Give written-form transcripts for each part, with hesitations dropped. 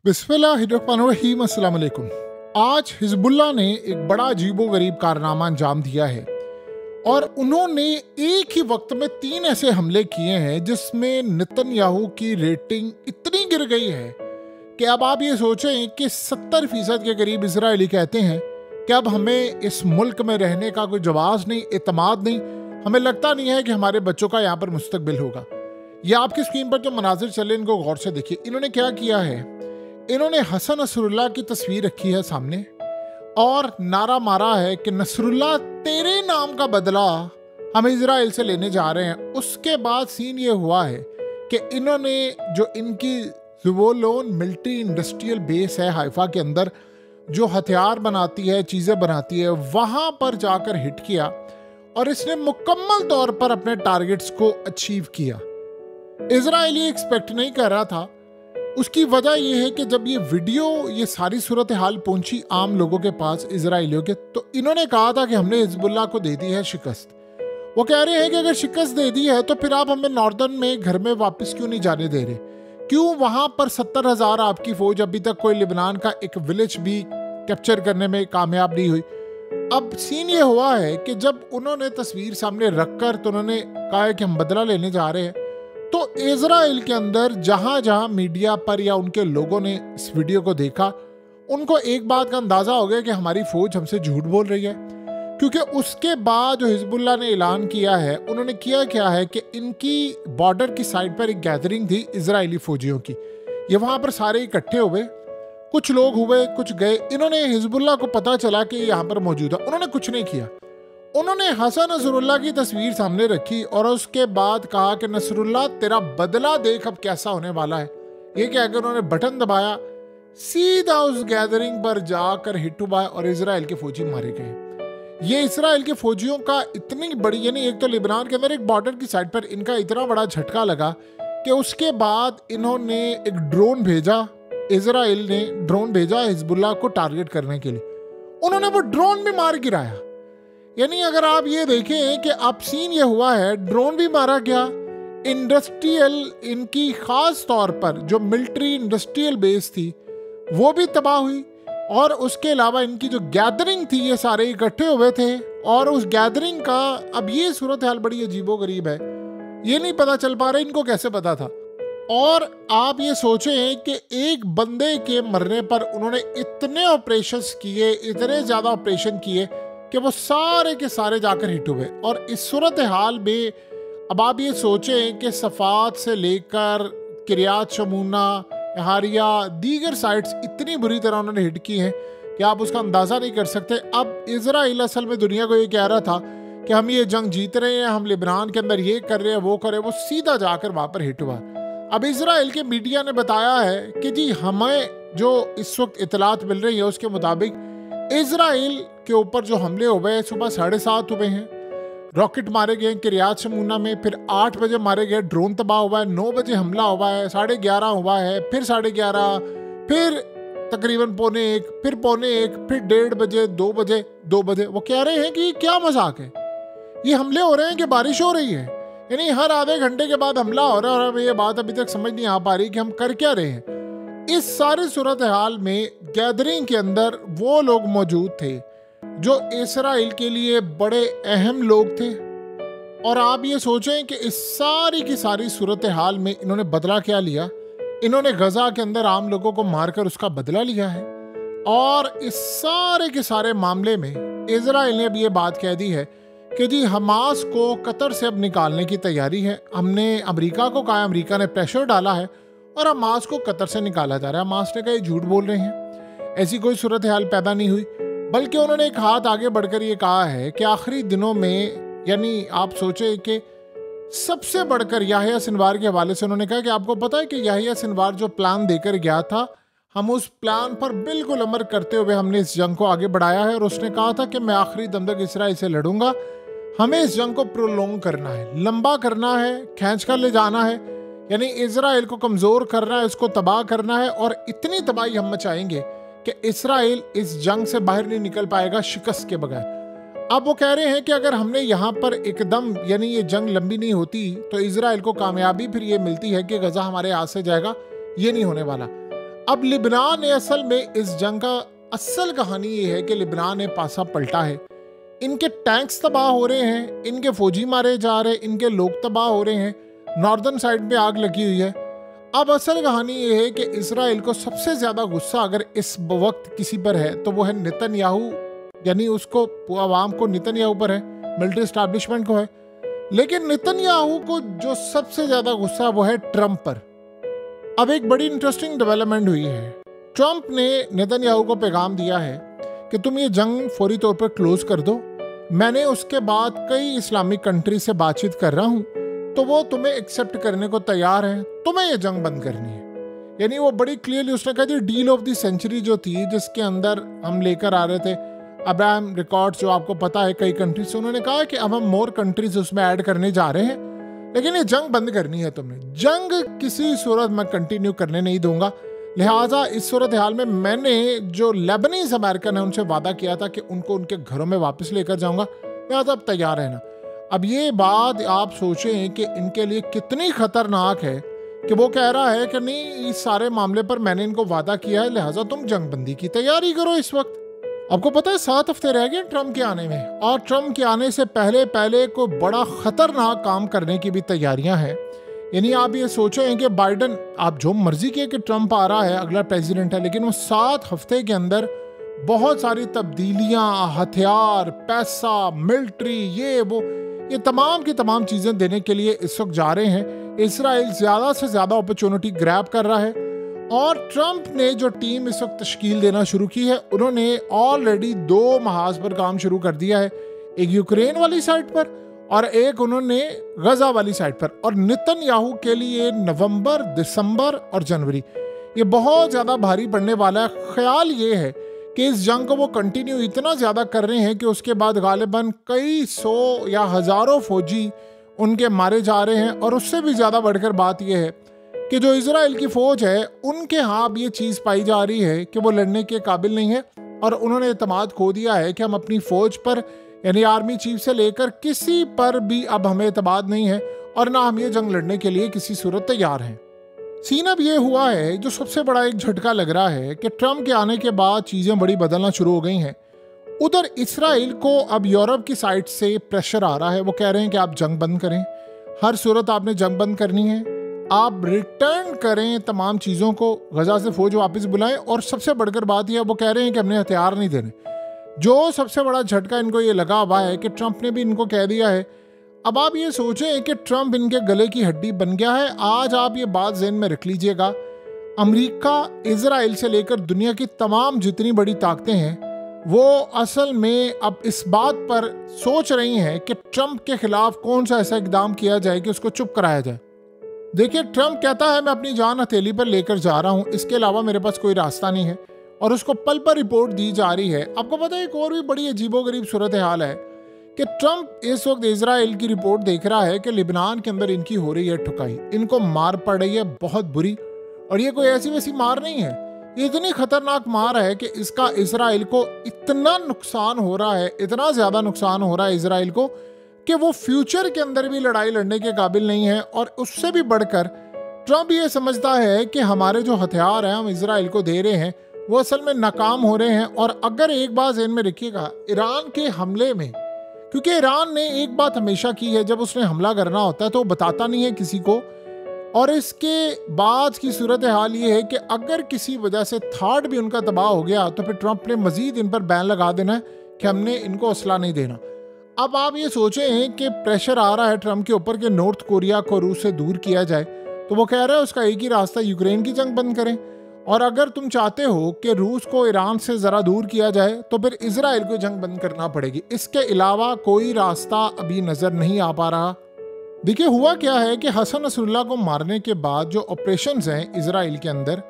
बिस्मिल्लाहिर्रहमानिर्रहीम। अस्सलाम वालेकुम। आज हिजबुल्लाह ने एक बड़ा अजीबोगरीब कारनामा अंजाम दिया है और उन्होंने एक ही वक्त में 3 ऐसे हमले किए हैं जिसमें नेतन्याहू की रेटिंग इतनी गिर गई है कि अब आप ये सोचें कि 70% के करीब इजरायली कहते हैं कि अब हमें इस मुल्क में रहने का कोई जवाब नहीं, एतमाद नहीं, हमें लगता नहीं है कि हमारे बच्चों का यहाँ पर मुस्तकबिल होगा। ये आपकी स्क्रीन पर जो मनाजिर चले इनको गौर से देखिए। इन्होंने क्या किया है, इन्होंने हसन नसरुल्लाह की तस्वीर रखी है सामने और नारा मारा है कि नसरुल्लाह तेरे नाम का बदला हम इजराइल से लेने जा रहे हैं। उसके बाद सीन ये हुआ है कि इन्होंने जो इनकी ज़ुवोलोन मिलिट्री इंडस्ट्रियल बेस है हाइफा के अंदर, जो हथियार बनाती है, चीज़ें बनाती है, वहाँ पर जाकर हिट किया और इसने मुकम्मल तौर पर अपने टारगेट्स को अचीव किया। इजराइली एक्सपेक्ट नहीं कर रहा था। उसकी वजह यह है कि जब ये वीडियो, ये सारी सूरत हाल पहुंची आम लोगों के पास, इजराइलियों के, तो इन्होंने कहा था कि हमने हिजबुल्लाह को दे दी है शिकस्त। वो कह रहे हैं कि अगर शिकस्त दे दी है तो फिर आप हमें नॉर्दर्न में घर में वापस क्यों नहीं जाने दे रहे, क्यों वहां पर 70,000 आपकी फौज, अभी तक कोई लिबनान का एक विलेज भी कैप्चर करने में कामयाब नहीं हुई। अब सीन ये हुआ है कि जब उन्होंने तस्वीर सामने रखकर तो उन्होंने कहा है कि हम बदला लेने जा रहे हैं, तो इजराइल के अंदर जहां जहां मीडिया पर या उनके लोगों ने इस वीडियो को देखा, उनको एक बात का अंदाजा हो गया कि हमारी फौज हमसे झूठ बोल रही है। क्योंकि उसके बाद जो हिजबुल्लाह ने ऐलान किया है, उन्होंने किया क्या है कि इनकी बॉर्डर की साइड पर एक गैदरिंग थी इजरायली फौजियों की, ये वहां पर सारे इकट्ठे हुए, कुछ लोग हुए, कुछ गए। इन्होंने हिजबुल्लाह को पता चला कि यहाँ पर मौजूद है, उन्होंने कुछ नहीं किया। उन्होंने हसन नसरुल्लाह की तस्वीर सामने रखी और उसके बाद कहा कि नसरुल्लाह तेरा बदला देख अब कैसा होने वाला है। ये कहकर उन्होंने बटन दबाया, सीधा उस गैदरिंग पर जाकर हिट हुआ और इजराइल के फौजी मारे गए। ये इजराइल के फौजियों का इतनी बड़ी, यानी एक तो लिबनान के अंदर एक बॉर्डर की साइड पर इनका इतना बड़ा झटका लगा कि उसके बाद इन्होंने एक ड्रोन भेजा, इजराइल ने ड्रोन भेजा हिजबुल्लाह को टारगेट करने के लिए। उन्होंने वो ड्रोन भी मार गिराया। यानी अगर आप ये देखें कि अब सीन ये हुआ है, ड्रोन भी मारा गया, इंडस्ट्रियल, इनकी खास तौर पर जो मिलिट्री इंडस्ट्रियल बेस थी वो भी तबाह हुई, और उसके अलावा इनकी जो गैदरिंग थी, ये सारे इकट्ठे हुए थे और उस गैदरिंग का अब ये सूरत हाल बड़ी अजीबोगरीब है, ये नहीं पता चल पा रहा इनको कैसे पता था। और आप ये सोचें कि एक बंदे के मरने पर उन्होंने इतने ऑपरेशंस किए, इतने ज़्यादा ऑपरेशन किए कि वो सारे के सारे जाकर हिट हुए। और इस सूरत हाल में अब आप ये सोचें कि सफ़ात से लेकर किरियात शमूना, हारिया, दीगर साइट्स इतनी बुरी तरह उन्होंने हिट की हैं कि आप उसका अंदाज़ा नहीं कर सकते। अब इजराइल असल में दुनिया को ये कह रहा था कि हम ये जंग जीत रहे हैं, हम लिबनान के अंदर ये कर रहे हैं, वो कर रहे हैं, वो सीधा जाकर वहाँ पर हिट हुआ। अब इजराइल के मीडिया ने बताया है कि जी हमें जो इस वक्त इतलात मिल रही है उसके मुताबिक इजराइल के ऊपर जो हमले हुए सुबह 7:30 हुए हैं, रॉकेट मारे गए किरियात शमूना में, फिर 8 बजे मारे गए, ड्रोन तबाह हुआ है, 9 बजे हमला हुआ है, 11:30 हुआ है, फिर 11:30, फिर तकरीबन 1:45, फिर 1:45, फिर 1:30 बजे, 2 बजे, 2 बजे। वो कह रहे हैं कि ये क्या मजाक है, ये हमले हो रहे हैं कि बारिश हो रही है, यानी हर आधे घंटे के बाद हमला हो रहा है और हमें ये बात अभी तक समझ नहीं आ पा रही कि हम कर क्या रहे हैं। इस सारी सूरत हाल में गैदरिंग के अंदर वो लोग मौजूद थे जो इस्राइल के लिए बड़े अहम लोग थे। और आप ये सोचें कि इस सारी की सारी सूरत हाल में इन्होंने बदला क्या लिया, इन्होंने गजा के अंदर आम लोगों को मारकर उसका बदला लिया है। और इस सारे के सारे मामले में इजराइल ने अब ये बात कह दी है कि जी हमास को कतर से अब निकालने की तैयारी है। हमने अमेरिका को कहा, अमेरिका ने प्रेशर डाला है और हमास को कतर से निकाला जा रहा है। हमास ने कहा ये झूठ बोल रहे हैं, ऐसी कोई सूरत हाल पैदा नहीं हुई, बल्कि उन्होंने एक हाथ आगे बढ़कर ये कहा है कि आखिरी दिनों में, यानी आप सोचें कि सबसे बढ़कर याहिया सिनवार के हवाले से उन्होंने कहा कि आपको पता है कि याहिया सिनवार जो प्लान देकर गया था, हम उस प्लान पर बिल्कुल अमल करते हुए हमने इस जंग को आगे बढ़ाया है। और उसने कहा था कि मैं आखिरी दम तक इसराइल से लड़ूंगा, हमें इस जंग को प्रोलोंग करना है, लंबा करना है, खींच कर ले जाना है, यानी इजराइल को कमज़ोर करना है, उसको तबाह करना है, और इतनी तबाही हम मचाएंगे कि इजराइल इस जंग से बाहर नहीं निकल पाएगा शिकस्त के बगैर। अब वो कह रहे हैं कि अगर हमने यहाँ पर एकदम, यानी ये जंग लंबी नहीं होती तो इजराइल को कामयाबी फिर ये मिलती है कि गजा हमारे हाथ से जाएगा, ये नहीं होने वाला। अब लिबनान ने असल में इस जंग का असल कहानी ये है कि लिबनान ने पासा पलटा है। इनके टैंक्स तबाह हो रहे हैं, इनके फौजी मारे जा रहे हैं, इनके लोग तबाह हो रहे हैं, नॉर्दर्न साइड पे आग लगी हुई है। अब असल कहानी ये है कि इसराइल को सबसे ज्यादा गुस्सा अगर इस वक्त किसी पर है तो वो है नेतन्याहू, यानी उसको आवाम को नेतन्याहू पर है, मिलिट्री एस्टैब्लिशमेंट को है। लेकिन नेतन्याहू को जो सबसे ज्यादा गुस्सा वो है ट्रंप पर। अब एक बड़ी इंटरेस्टिंग डेवलपमेंट हुई है। ट्रंप ने नेतन्याहू को पैगाम दिया है कि तुम ये जंग फौरी तौर पर क्लोज कर दो। मैंने उसके बाद कई इस्लामिक कंट्री से बातचीत कर रहा हूँ, तो वो तुम्हें एक्सेप्ट करने को तैयार है, तुम्हें ये जंग बंद करनी है। यानी वो बड़ी क्लियरली उसने कहा थी डील ऑफ द सेंचुरी जो थी, जिसके अंदर हम लेकर आ रहे थे अब्राहम रिकॉर्ड्स, जो आपको पता है कई कंट्रीज से, उन्होंने कहा कि अब हम मोर कंट्रीज उसमें ऐड करने जा रहे हैं, लेकिन ये जंग बंद करनी है तुमने। जंग किसी सूरत में कंटिन्यू करने नहीं दूंगा। लिहाजा इस सूरत हाल में मैंने जो लेबनीज अमेरिकन है उनसे वादा किया था कि उनको उनके घरों में वापस लेकर जाऊंगा, लिहाजा अब तैयार है ना। अब ये बात आप सोचें कि इनके लिए कितनी खतरनाक है कि वो कह रहा है कि नहीं, इस सारे मामले पर मैंने इनको वादा किया है, लिहाजा तुम जंग बंदी की तैयारी करो। इस वक्त आपको पता है 7 हफ्ते रह गए ट्रंप के आने में, और ट्रंप के आने से पहले कोई बड़ा खतरनाक काम करने की भी तैयारियां हैं। यानी आप ये सोचें कि बाइडन, आप जो मर्जी किए कि ट्रंप आ रहा है, अगला प्रेसिडेंट है, लेकिन वो 7 हफ्ते के अंदर बहुत सारी तब्दीलियां, हथियार, पैसा, मिलिट्री, ये तमाम की तमाम चीजें देने के लिए इस वक्त जा रहे हैं। इसराइल ज्यादा से ज्यादा अपॉर्चुनिटी ग्रैब कर रहा है, और ट्रंप ने जो टीम इस वक्त तश्कील देना शुरू की है, उन्होंने ऑलरेडी 2 महाज पर काम शुरू कर दिया है, एक यूक्रेन वाली साइड पर और एक उन्होंने गजा वाली साइड पर। और नेतन्याहू के लिए नवंबर, दिसंबर और जनवरी ये बहुत ज्यादा भारी पड़ने वाला है। ख्याल ये है कि इस जंग को वो कंटिन्यू इतना ज्यादा कर रहे हैं कि उसके बाद गालिबन कई 100 या हजारों फौजी उनके मारे जा रहे हैं। और उससे भी ज्यादा बढ़कर बात यह है कि जो इजराइल की फौज है उनके यहाँ अब ये चीज पाई जा रही है कि वो लड़ने के काबिल नहीं है, और उन्होंने एतमाद खो दिया है कि हम अपनी फौज पर, यानी आर्मी चीफ से लेकर किसी पर भी अब हमें एतमाद नहीं है, और ना हम ये जंग लड़ने के लिए किसी सूरत तैयार हैं। सीन अब ये हुआ है, जो सबसे बड़ा एक झटका लग रहा है कि ट्रंप के आने के बाद चीजें बड़ी बदलना शुरू हो गई हैं। उधर इसराइल को अब यूरोप की साइड से प्रेशर आ रहा है। वो कह रहे हैं कि आप जंग बंद करें, हर सूरत आपने जंग बंद करनी है, आप रिटर्न करें तमाम चीज़ों को, गजा से फौज वापस बुलाएं, और सबसे बढ़कर बात यह, वो कह रहे हैं कि हमने हथियार नहीं देने। जो सबसे बड़ा झटका इनको ये लगा हुआ है कि ट्रंप ने भी इनको कह दिया है। अब आप ये सोचें कि ट्रंप इनके गले की हड्डी बन गया है। आज आप ये बात ज़हन में रख लीजिएगा, अमेरिका, इजराइल से लेकर दुनिया की तमाम जितनी बड़ी ताकतें हैं, वो असल में अब इस बात पर सोच रही हैं कि ट्रंप के खिलाफ कौन सा ऐसा इकदाम किया जाए कि उसको चुप कराया जाए। देखिए, ट्रंप कहता है मैं अपनी जान हथेली पर लेकर जा रहा हूं, इसके अलावा मेरे पास कोई रास्ता नहीं है, और उसको पल पर रिपोर्ट दी जा रही है। आपको पता है एक और भी बड़ी अजीबोगरीब सूरत हाल है कि ट्रंप इस वक्त इजराइल की रिपोर्ट देख रहा है कि लिबनान के अंदर इनकी हो रही है ठुकाई, इनको मार पड़ रही है बहुत बुरी, और ये कोई ऐसी वैसी मार नहीं है, ये इतनी खतरनाक मार है कि इसका इजराइल को इतना नुकसान हो रहा है, इतना ज्यादा नुकसान हो रहा है इजराइल को कि वो फ्यूचर के अंदर भी लड़ाई लड़ने के काबिल नहीं है। और उससे भी बढ़कर ट्रंप ये समझता है कि हमारे जो हथियार हैं हम इजराइल को दे रहे हैं वो असल में नाकाम हो रहे हैं। और अगर एक बात ज़हन में रखिएगा, ईरान के हमले में, क्योंकि ईरान ने एक बात हमेशा की है, जब उसने हमला करना होता है तो वो बताता नहीं है किसी को, और इसके बाद की सूरत हाल ये है कि अगर किसी वजह से थर्ड भी उनका तबाह हो गया तो फिर ट्रंप ने मजीद इन पर बैन लगा देना है कि हमने इनको असला नहीं देना। अब आप ये सोचें कि प्रेशर आ रहा है ट्रंप के ऊपर कि नॉर्थ कोरिया को रूस से दूर किया जाए, तो वो कह रहा है उसका एक ही रास्ता, यूक्रेन की जंग बंद करें। और अगर तुम चाहते हो कि रूस को ईरान से ज़रा दूर किया जाए तो फिर इजराइल को जंग बंद करना पड़ेगी। इसके अलावा कोई रास्ता अभी नज़र नहीं आ पा रहा। देखिए, हुआ क्या है कि हसन नसरुल्लाह को मारने के बाद जो ऑपरेशंस हैं इजराइल के अंदर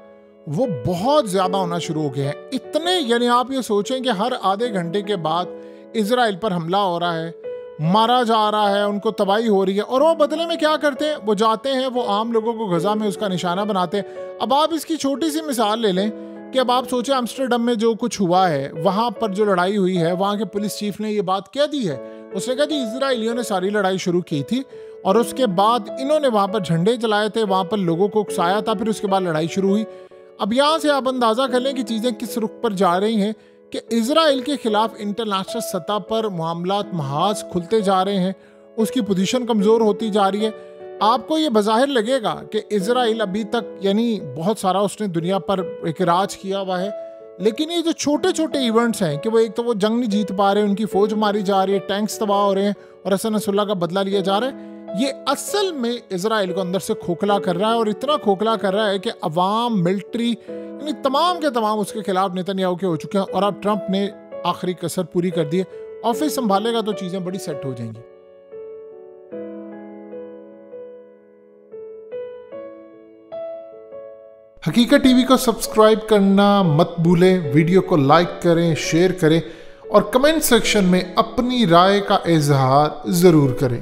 वो बहुत ज़्यादा होना शुरू हो गए हैं। इतने, यानी आप ये सोचें कि हर आधे घंटे के बाद इजराइल पर हमला हो रहा है, मारा जा रहा है, उनको तबाही हो रही है, और वो बदले में क्या करते हैं, वो जाते हैं, वो आम लोगों को गजा में उसका निशाना बनाते हैं। अब आप इसकी छोटी सी मिसाल ले लें कि अब आप सोचें एम्स्टर्डम में जो कुछ हुआ है, वहाँ पर जो लड़ाई हुई है, वहाँ के पुलिस चीफ ने ये बात कह दी है, उसने कहा जी इजराइलियों ने सारी लड़ाई शुरू की थी और उसके बाद इन्होंने वहाँ पर झंडे चलाए थे, वहाँ पर लोगों को उकसाया था, फिर उसके बाद लड़ाई शुरू हुई। अब यहाँ से आप अंदाज़ा कर लें कि चीज़ें किस रुख पर जा रही हैं कि इजराइल के खिलाफ इंटरनेशनल सतह पर मामलात महाज खुलते जा रहे हैं, उसकी पोजीशन कमज़ोर होती जा रही है। आपको ये बज़ाहिर लगेगा कि इजराइल अभी तक यानी बहुत सारा उसने दुनिया पर एक राज किया हुआ है, लेकिन ये जो छोटे छोटे इवेंट्स हैं कि वो एक तो वो जंग नहीं जीत पा रहे, उनकी फौज मारी जा रही है, टैंक्स तबाह हो रहे हैं और हसन नसरुल्लाह का बदला लिया जा रहा है, ये असल में इजराइल को अंदर से खोखला कर रहा है। और इतना खोखला कर रहा है कि अवाम, मिलिट्री, यानी तमाम के तमाम उसके खिलाफ नेतन्याहू के हो चुके हैं। और अब ट्रंप ने आखिरी कसर पूरी कर दी है, ऑफिस संभालेगा तो चीज़ें बड़ी सेट हो जाएंगी। हकीकत टीवी को सब्सक्राइब करना मत भूलें, वीडियो को लाइक करें, शेयर करें और कमेंट सेक्शन में अपनी राय का इजहार ज़रूर करें।